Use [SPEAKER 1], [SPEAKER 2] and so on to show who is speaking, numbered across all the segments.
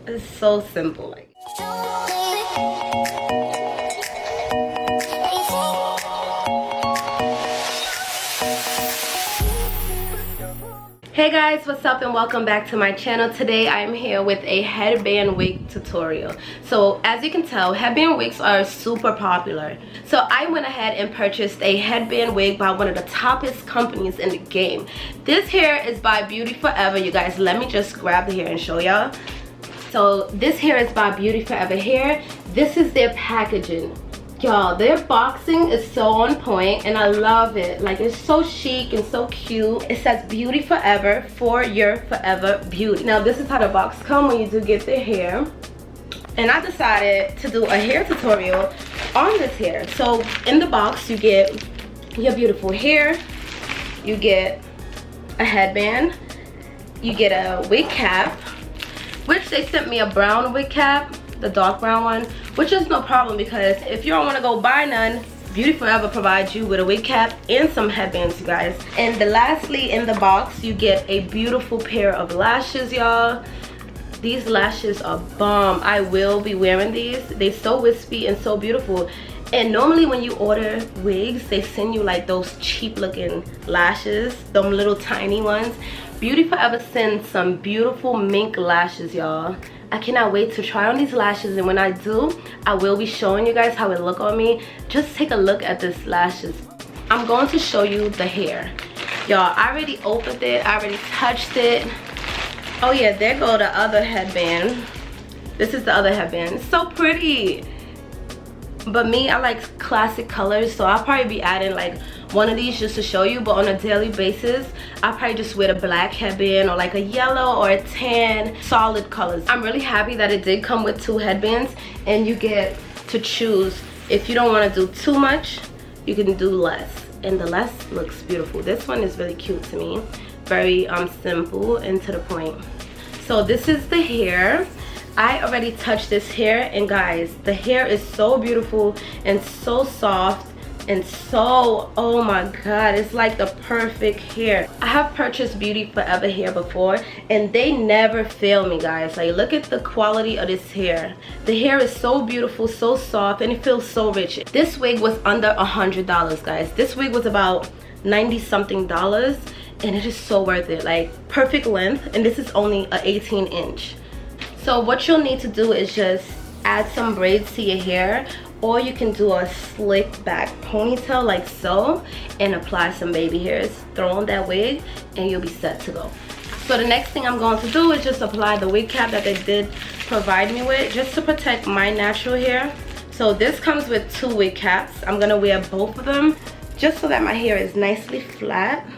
[SPEAKER 1] It's so simple. Like, hey guys, what's up and welcome back to my channel. Today I am here with a headband wig tutorial. So as you can tell, headband wigs are super popular. So I went ahead and purchased a headband wig by one of the toppest companies in the game. This hair is by Beauty Forever. You guys, let me just grab the hair and show y'all. So this hair is by Beauty Forever hair. This is their packaging. Y'all, their boxing is so on point and I love it. Like, it's so chic and so cute. It says Beauty Forever, for your forever beauty. Now this is how the box comes when you do get the hair. And I decided to do a hair tutorial on this hair. So in the box you get your beautiful hair, you get a headband, you get a wig cap, which they sent me a brown wig cap, the dark brown one, which is no problem because if you don't want to go buy none, Beauty Forever provides you with a wig cap and some headbands, you guys. And lastly, in the box you get a beautiful pair of lashes, y'all. These lashes are bomb. I will be wearing these. They're so wispy and so beautiful. And normally when you order wigs, they send you like those cheap looking lashes, them little tiny ones. Beauty Forever sends some beautiful mink lashes, y'all. I cannot wait to try on these lashes, and when I do, I will be showing you guys how it look on me. Just take a look at this lashes. I'm going to show you the hair. Y'all, I already opened it, I already touched it. Oh yeah, there go the other headband. This is the other headband. It's so pretty. But me, I like classic colors, so I'll probably be adding like one of these just to show you. But on a daily basis, I'll probably just wear a black headband or like a yellow or a tan, solid colors. I'm really happy that it did come with two headbands, and you get to choose. If you don't want to do too much, you can do less, and the less looks beautiful. This one is really cute to me, very simple and to the point. So this is the hair. I already touched this hair, and guys, the hair is so beautiful and so soft and so, oh my god, it's like the perfect hair. I have purchased Beauty Forever hair before and they never fail me, guys. Like, look at the quality of this hair. The hair is so beautiful, so soft, and it feels so rich. This wig was under $100, guys. This wig was about 90 something dollars, and it is so worth it. Like, perfect length, and this is only a 18-inch. So what you'll need to do is just add some braids to your hair, or you can do a slick back ponytail like so and apply some baby hairs. Throw on that wig and you'll be set to go. So the next thing I'm going to do is just apply the wig cap that they did provide me with, just to protect my natural hair. So this comes with two wig caps. I'm gonna wear both of them just so that my hair is nicely flat.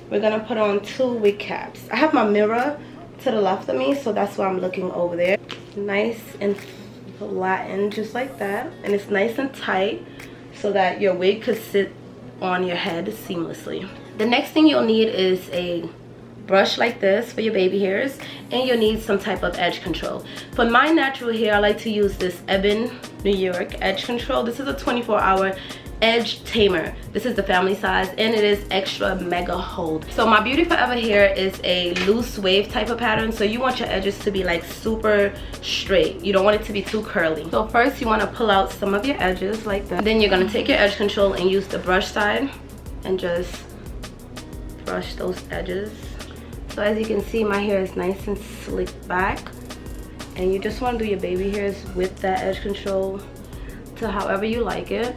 [SPEAKER 1] We're gonna put on two wig caps. I have my mirror to the left of me, so that's why I'm looking over there. Nice and flattened, just like that, and it's nice and tight so that your wig could sit on your head seamlessly. The next thing you'll need is a brush like this for your baby hairs, and you'll need some type of edge control. For my natural hair, I like to use this Ebin New York edge control. This is a 24-hour edge tamer. This is the family size, and it is extra mega hold. So my Beauty Forever hair is a loose wave type of pattern, so you want your edges to be like super straight. You don't want it to be too curly. So first you want to pull out some of your edges like that. Then you're going to take your edge control and use the brush side and just brush those edges. So as you can see, my hair is nice and slicked back, and you just want to do your baby hairs with that edge control to however you like it.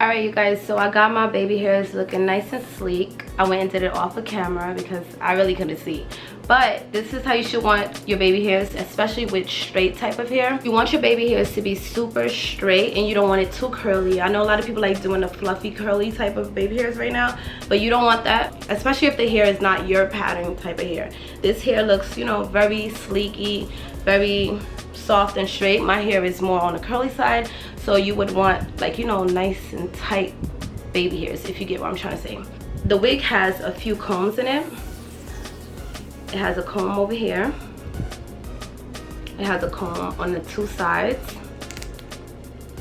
[SPEAKER 1] Alright you guys, so I got my baby hairs looking nice and sleek. I went and did it off of camera because I really couldn't see. But this is how you should want your baby hairs, especially with straight type of hair. You want your baby hairs to be super straight, and you don't want it too curly. I know a lot of people like doing the fluffy curly type of baby hairs right now, but you don't want that, especially if the hair is not your pattern type of hair. This hair looks, you know, very sleeky, very soft and straight. My hair is more on the curly side, so you would want, like, you know, nice and tight baby hairs, if you get what I'm trying to say. The wig has a few combs in it. It has a comb over here. It has a comb on the two sides,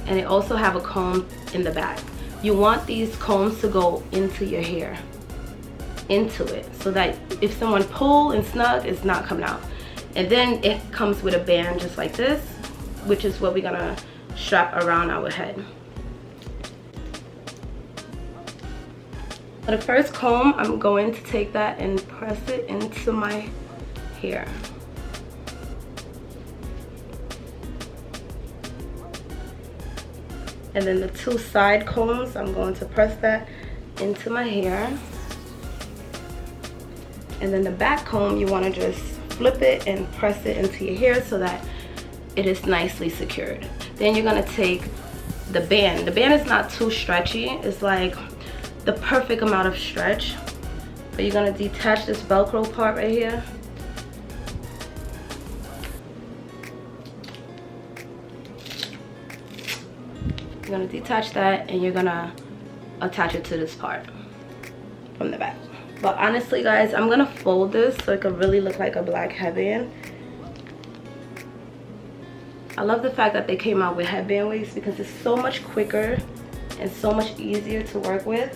[SPEAKER 1] and it also have a comb in the back. You want these combs to go into your hair, into it, so that if someone pull and snug, it's not coming out. And then it comes with a band just like this, which is what we're gonna strap around our head. For the first comb, I'm going to take that and press it into my hair. And then the two side combs, I'm going to press that into my hair. And then the back comb, you want to just flip it and press it into your hair so that it is nicely secured. Then you're going to take the band. The band is not too stretchy. It's like the perfect amount of stretch. But you're going to detach this Velcro part right here. You're going to detach that, and you're going to attach it to this part from the back. But honestly, guys, I'm going to fold this so it could really look like a black headband. I love the fact that they came out with headband wigs because it's so much quicker and so much easier to work with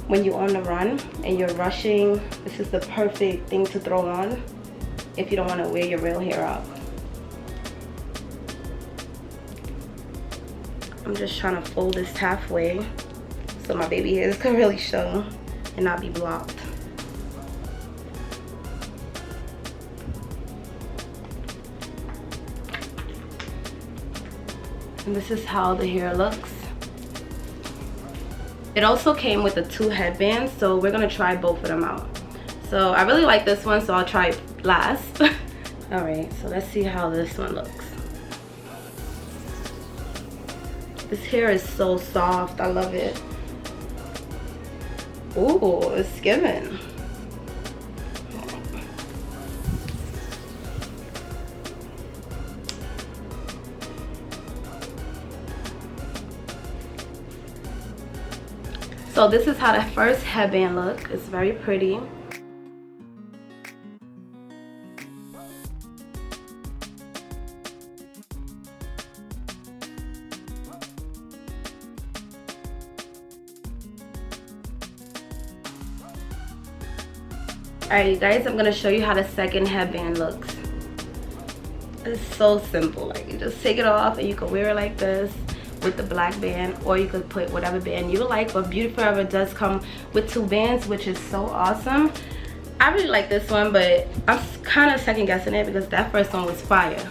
[SPEAKER 1] when you're on the run and you're rushing. This is the perfect thing to throw on if you don't want to wear your real hair out. I'm just trying to fold this halfway so my baby hairs can really show and not be blocked. And this is how the hair looks. It also came with the two headbands, so we're gonna try both of them out. So I really like this one, so I'll try it last. All right, so let's see how this one looks. This hair is so soft, I love it. Ooh, it's giving. So this is how the first headband look. It's very pretty. Alright, you guys, I'm gonna show you how the second headband looks. It's so simple. Like, you just take it off and you can wear it like this with the black band, or you could put whatever band you like. But Beauty Forever does come with two bands, which is so awesome. I really like this one, but I'm kind of second guessing it because that first one was fire.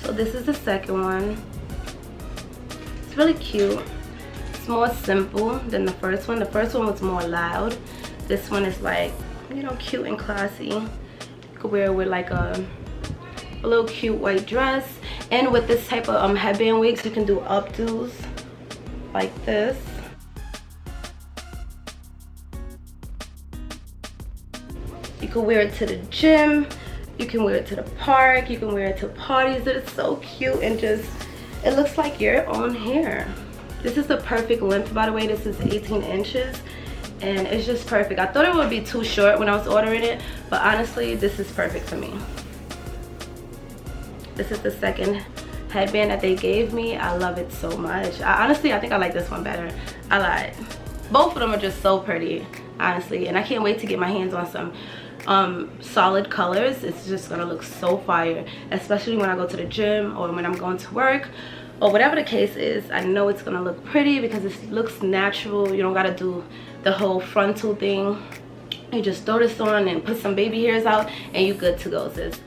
[SPEAKER 1] So this is the second one. It's really cute. It's more simple than the first one. The first one was more loud. This one is like, you know, cute and classy. You could wear it with like a little cute white dress. And with this type of headband wigs, you can do updos like this. You can wear it to the gym. You can wear it to the park. You can wear it to parties. It's so cute and just, it looks like your own hair. This is the perfect length, by the way. This is 18 inches and it's just perfect. I thought it would be too short when I was ordering it, but honestly, this is perfect for me. This is the second headband that they gave me. I love it so much. Honestly, I think I like this one better. I lied. Both of them are just so pretty, honestly, and I can't wait to get my hands on some solid colors. It's just gonna look so fire, especially when I go to the gym or when I'm going to work or whatever the case is. I know it's gonna look pretty because it looks natural. You don't gotta do the whole frontal thing. You just throw this on and put some baby hairs out and you're good to go, sis.